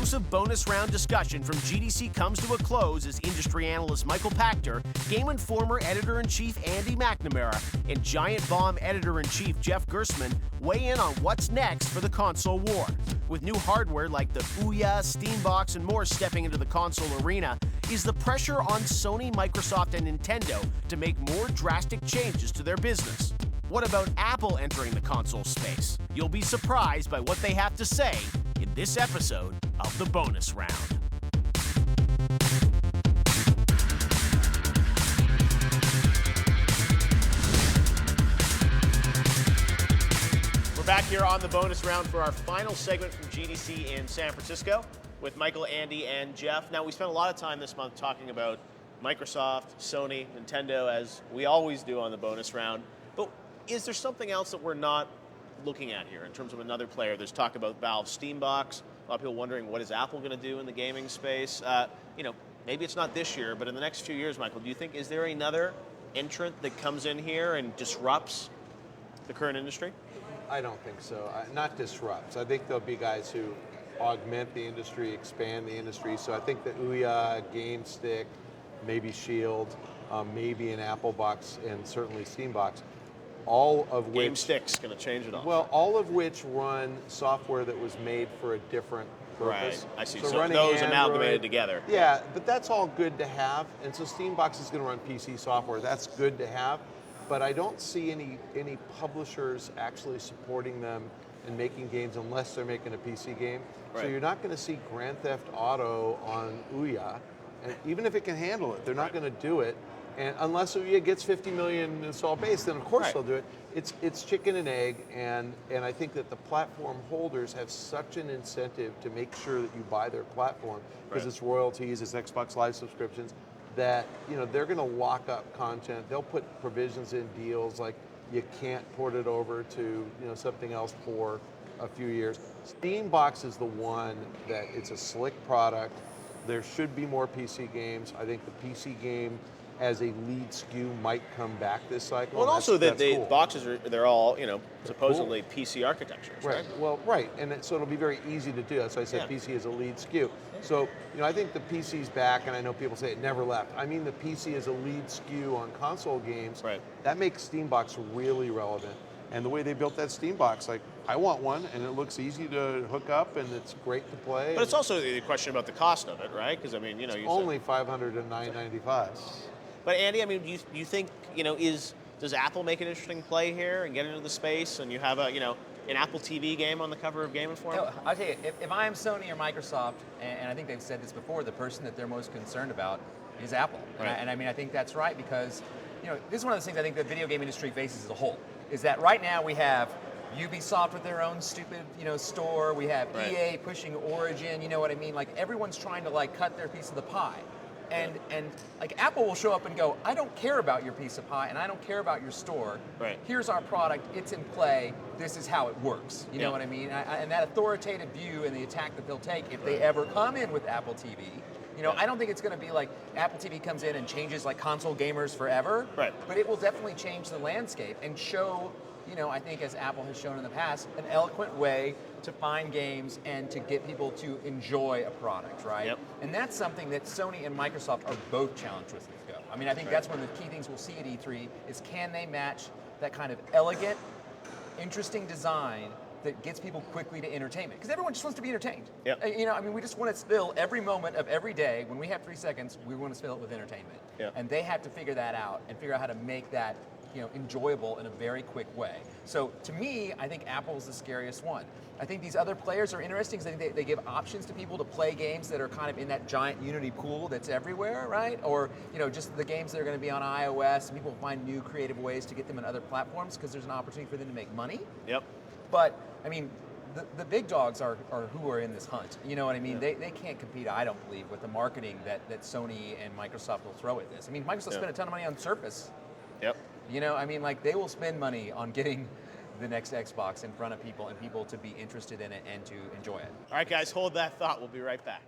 exclusive bonus round discussion from GDC comes to a close as industry analyst Michael Pachter, Game Informer editor-in-chief Andy McNamara, and Giant Bomb editor-in-chief Jeff Gersman weigh in on what's next for the console war. With new hardware like the Ouya, Steambox, and more stepping into the console arena, is the pressure on Sony, Microsoft, and Nintendo to make more drastic changes to their business? What about Apple entering the console space? You'll be surprised by what they have to say in this episode of the bonus round. We're back here on the bonus round for our final segment from GDC in San Francisco with Michael, Andy, and Jeff. Now, we spent a lot of time this month talking about Microsoft, Sony, Nintendo, as we always do on the bonus round. But is there something else that we're not looking at here in terms of another player? There's talk about Valve's Steambox. A lot of people wondering, what is Apple going to do in the gaming space? Maybe it's not this year, but in the next few years, Michael, do you think, is there another entrant that comes in here and disrupts the current industry? I don't think so. Not disrupts. I think there'll be guys who augment the industry, expand the industry. So I think the Ouya, Game Stick, maybe Shield, maybe an Apple box, and certainly Steambox. All of which... Game Stick's going to change it all. Well, all of which run software that was made for a different purpose. Right, I see. So So running those Android, amalgamated together. Yeah, but that's all good to have. And so Steambox is going to run PC software. That's good to have. But I don't see any publishers actually supporting them and making games unless they're making a PC game. Right. So you're not going to see Grand Theft Auto on Ouya. And even if it can handle it, they're not going to do it. And unless Ouya gets 50 million install base, then of course they'll do it. It's chicken and egg, and I think that the platform holders have such an incentive to make sure that you buy their platform, because it's royalties, it's Xbox Live subscriptions, that they're going to lock up content. They'll put provisions in deals like you can't port it over to something else for a few years. Steambox is the one that it's a slick product. There should be more PC games. I think the PC game as a lead SKU might come back this cycle. Well, and also that the cool. Boxes they're all supposedly cool. PC architectures, right? Well, right, and so it'll be very easy to do. That's why I said PC is a lead SKU. So I think the PC's back, and I know people say it never left. I mean, the PC is a lead SKU on console games. Right. That makes Steambox really relevant. And the way they built that Steambox, like, I want one, and it looks easy to hook up, and it's great to play. But it's also the question about the cost of it, right? Because it's only $509.95. But Andy, do you think does Apple make an interesting play here and get into the space, and you have an Apple TV game on the cover of Game Informer? I'll tell you, if I am Sony or Microsoft, and I think they've said this before, the person that they're most concerned about is Apple. Right. And I think that's right, because this is one of those things I think the video game industry faces as a whole, is that right now we have Ubisoft with their own stupid store, we have EA pushing Origin, you know what I mean? Like, everyone's trying to cut their piece of the pie. And like, Apple will show up and go, I don't care about your piece of pie, and I don't care about your store. Right. Here's our product, it's in play, this is how it works. You know what I mean? And that authoritative view and the attack that they'll take if they ever come in with Apple TV, I don't think it's going to be like Apple TV comes in and changes like console gamers forever. Right. But it will definitely change the landscape and show, I think, as Apple has shown in the past, an eloquent way to find games and to get people to enjoy a product, right? Yep. And that's something that Sony and Microsoft are both challenged with go. I think that's one of the key things we'll see at E3 is, can they match that kind of elegant, interesting design that gets people quickly to entertainment? Because everyone just wants to be entertained. Yep. We just want to fill every moment of every day. When we have 3 seconds, we want to fill it with entertainment. Yep. And they have to figure that out and figure out how to make that enjoyable in a very quick way. So to me, I think Apple's the scariest one. I think these other players are interesting because I think they give options to people to play games that are kind of in that giant Unity pool that's everywhere, right? Or just the games that are going to be on iOS, and people find new creative ways to get them on other platforms because there's an opportunity for them to make money. Yep. But the big dogs are who are in this hunt. You know what I mean? Yeah. They can't compete, I don't believe, with the marketing that Sony and Microsoft will throw at this. Microsoft spent a ton of money on Surface. Yep. They will spend money on getting the next Xbox in front of people and people to be interested in it and to enjoy it. All right, guys, hold that thought. We'll be right back.